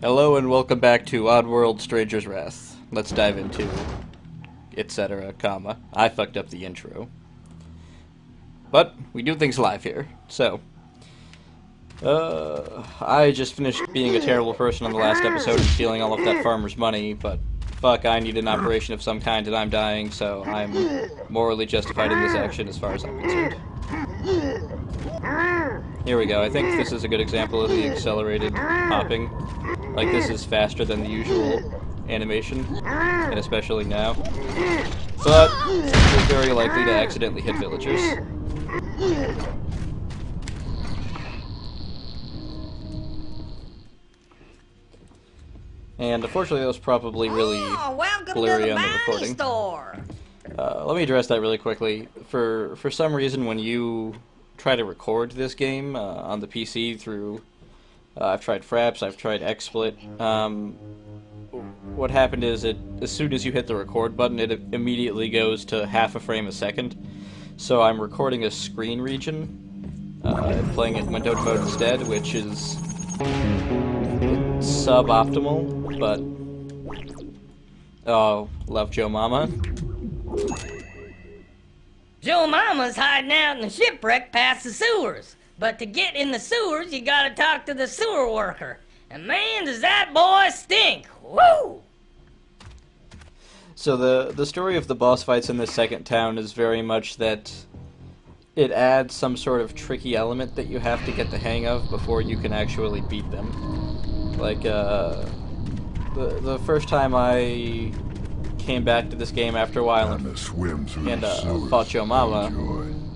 Hello and welcome back to Oddworld Stranger's Wrath. Let's dive into etc. comma. I fucked up the intro. But we do things live here. So I just finished being a terrible person on the last episode and stealing all of that farmer's money, but fuck, I need an operation of some kind and I'm dying, so I'm morally justified in this action as far as I'm concerned. Here we go. I think this is a good example of the accelerated hopping. Like, this is faster than the usual animation, and especially now. But it's very likely to accidentally hit villagers. And unfortunately, that was probably really blurry on the recording. Let me address that really quickly. For some reason, when you try to record this game on the PC through, I've tried Fraps, I've tried XSplit. What happened is, as soon as you hit the record button, it immediately goes to half a frame a second. So I'm recording a screen region, and playing it in windowed mode instead, which is suboptimal, but oh, love Joe Mama. Joe Mama's hiding out in the shipwreck past the sewers. But to get in the sewers, you gotta talk to the sewer worker. And man, does that boy stink! Woo! So the story of the boss fights in this second town is very much that it adds some sort of tricky element that you have to get the hang of before you can actually beat them. Like, the first time I came back to this game after a while and fought Joe Mama,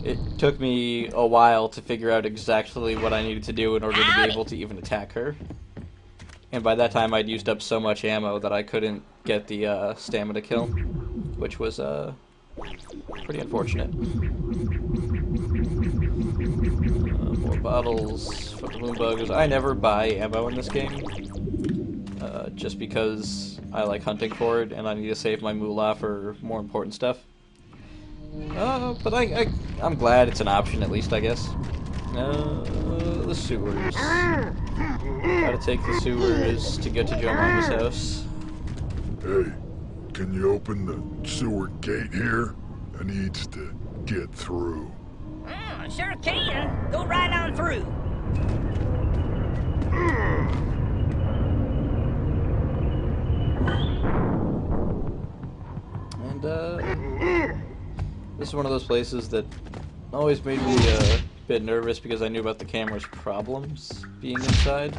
it took me a while to figure out exactly what I needed to do in order to be able to even attack her. And by that time I'd used up so much ammo that I couldn't get the stamina kill, which was pretty unfortunate. More bottles, balloon bugs. I never buy ammo in this game, just because I like hunting for it and I need to save my moolah for more important stuff. But I'm glad it's an option, at least, I guess. The sewers. Gotta take the sewers to get to Joe Mama's house. Hey, can you open the sewer gate here? I needs to get through. Sure can. Go right on through. And, this is one of those places that always made me a bit nervous because I knew about the camera's problems being inside.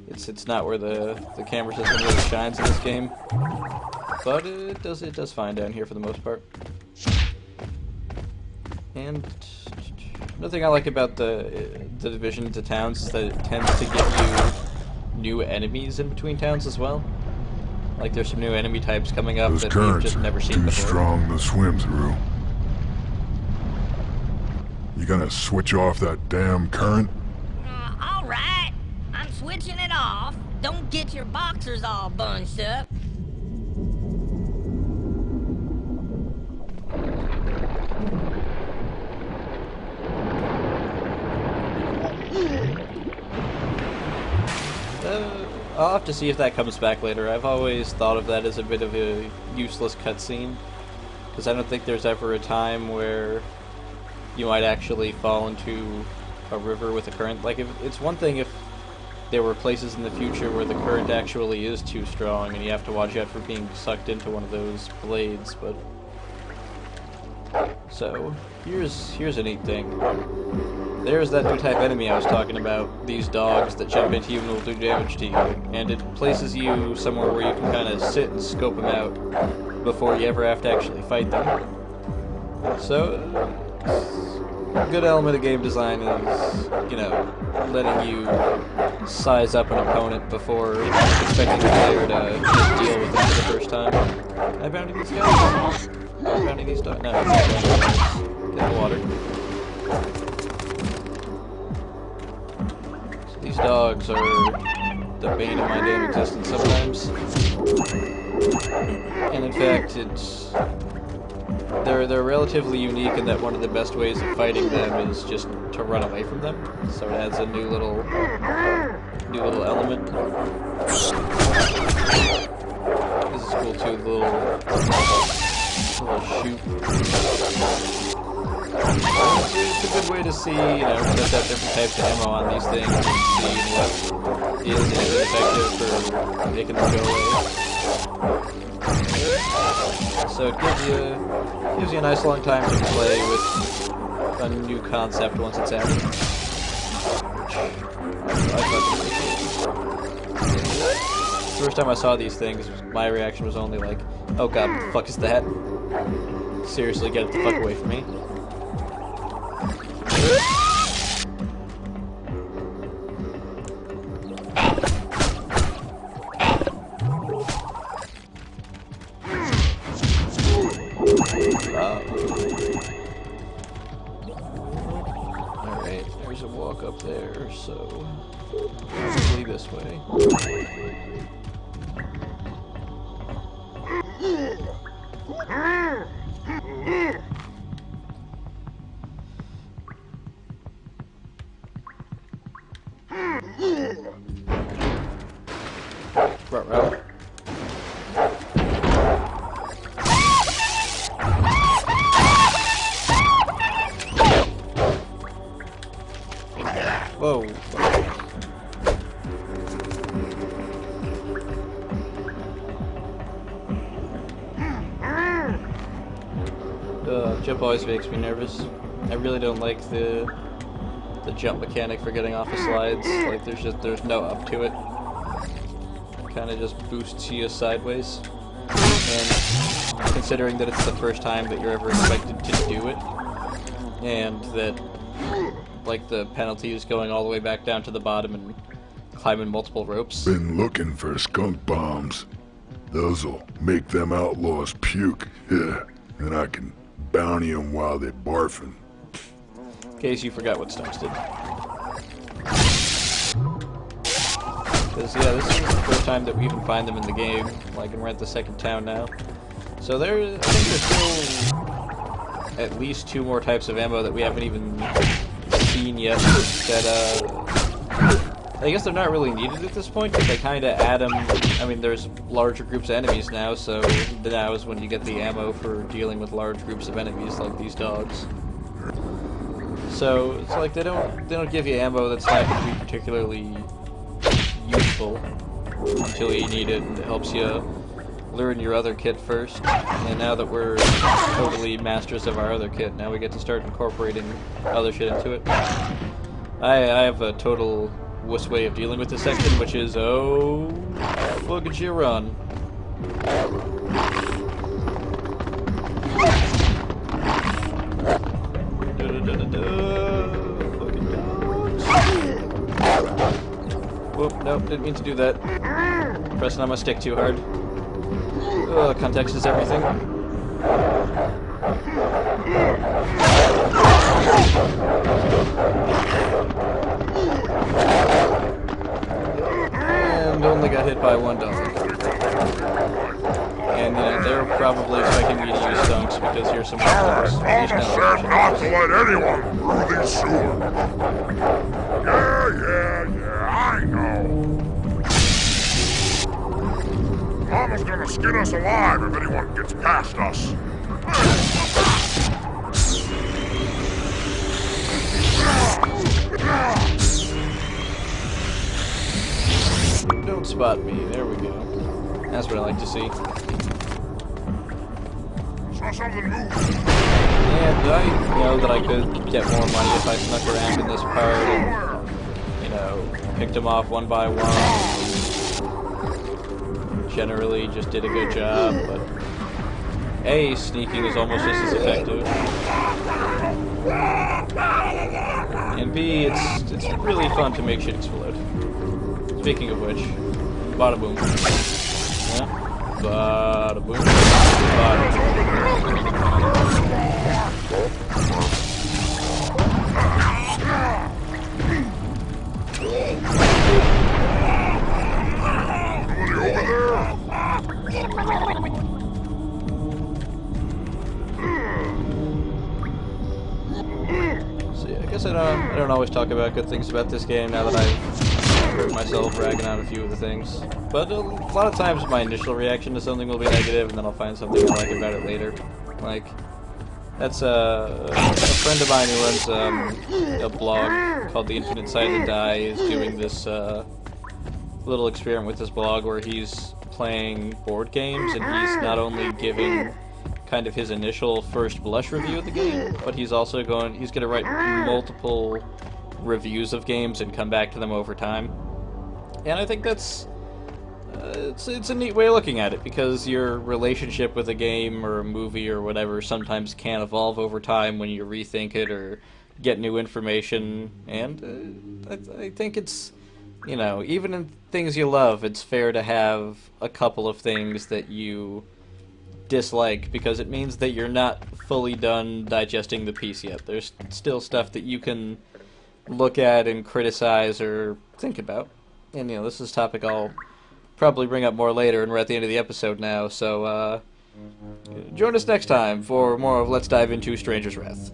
It's not where the camera system really shines in this game, but it does fine down here for the most part. And another thing I like about the division into towns is that it tends to give you new enemies in between towns as well. Like, there's some new enemy types coming up that we've just never seen before. Too strong to swim through. You gonna switch off that damn current? Alright. I'm switching it off. Don't get your boxers all bunched up. I'll have to see if that comes back later. I've always thought of that as a bit of a useless cutscene, because I don't think there's ever a time where you might actually fall into a river with a current. Like, it's one thing if there were places in the future where the current actually is too strong and you have to watch out for being sucked into one of those blades, but... So, here's a neat thing. There's that new type enemy I was talking about, these dogs that jump into you and will do damage to you, and it places you somewhere where you can kind of sit and scope them out before you ever have to actually fight them. So, a good element of game design is, you know, letting you size up an opponent before expecting the player to just deal with them for the first time. Am I bounding these guys? Am I bounding these dogs? No, I'm not bounding these guys. Get in the water. These dogs are the bane of my damn existence sometimes. And in fact, they're relatively unique in that one of the best ways of fighting them is just to run away from them. So it adds a new little new little element. This is cool too, the little shoot. It's a good way to see, test out different types of ammo on these things and see what is effective for making them go away. So it gives you a nice long time to play with a new concept once it's added. The first time I saw these things, my reaction was only like, oh god, what the fuck is that? Seriously, get it the fuck away from me. Alright, there's a walk up there, so probably this way. Right. Whoa. Jump always makes me nervous. I really don't like the jump mechanic for getting off of slides. Like there's no up to it. Kind of just boosts you sideways. And considering that it's the first time that you're ever expected to do it, and that like the penalty is going all the way back down to the bottom and climbing multiple ropes. Been looking for skunk bombs. Those'll make them outlaws puke. Yeah, and I can bounty them while they're barfing. In case you forgot what Stumps did. Because, yeah, this is the first time that we even find them in the game. Like, and we're at the second town now. So I think there's still at least 2 more types of ammo that we haven't even seen yet. That, I guess they're not really needed at this point, because they kind of add them. I mean, there's larger groups of enemies now, so now is when you get the ammo for dealing with large groups of enemies, like these dogs. So it's like they don't give you ammo that's not going to be particularly useful until you need it, and it helps you learn your other kit first. And now that we're totally masters of our other kit, now we get to start incorporating other shit into it. I have a total wuss way of dealing with this section, which is, oh, look at you run. Whoop, nope, didn't mean to do that. Pressing on my stick too hard. Context is everything. And only got hit by one dog. And they're probably expecting me to use stunks because here's some problems. Mama said not to let anyone through this sewer. Yeah, I know. Mama's gonna skin us alive if anyone gets past us. Don't spot me. There we go. That's what I like to see. Saw something move. And I know that I could get more money if I snuck around in this part and, picked them off one by one. Generally just did a good job, but A, sneaking is almost just as effective. And B, it's really fun to make shit explode. Speaking of which, bada boom. Yeah? Bada boom. Bada So yeah, I guess I don't always talk about good things about this game now that I've hurt myself ragging on a few of the things. But a lot of times my initial reaction to something will be negative, and then I'll find something I like about it later. Like, that's a friend of mine who runs a blog called The Infinite Silent Die is doing this little experiment with this blog where he's playing board games, and he's not only giving kind of his initial first blush review of the game, but he's gonna write multiple reviews of games and come back to them over time. And I think that's it's a neat way of looking at it, because your relationship with a game or a movie or whatever sometimes can evolve over time when you rethink it or get new information. And I think it's, you know, even in things you love, it's fair to have a couple of things that you dislike, because it means that you're not fully done digesting the piece yet. There's still stuff that you can look at and criticize or think about. And, you know, this is a topic I'll probably bring up more later, and we're at the end of the episode now, so join us next time for more of Let's Dive Into Stranger's Wrath.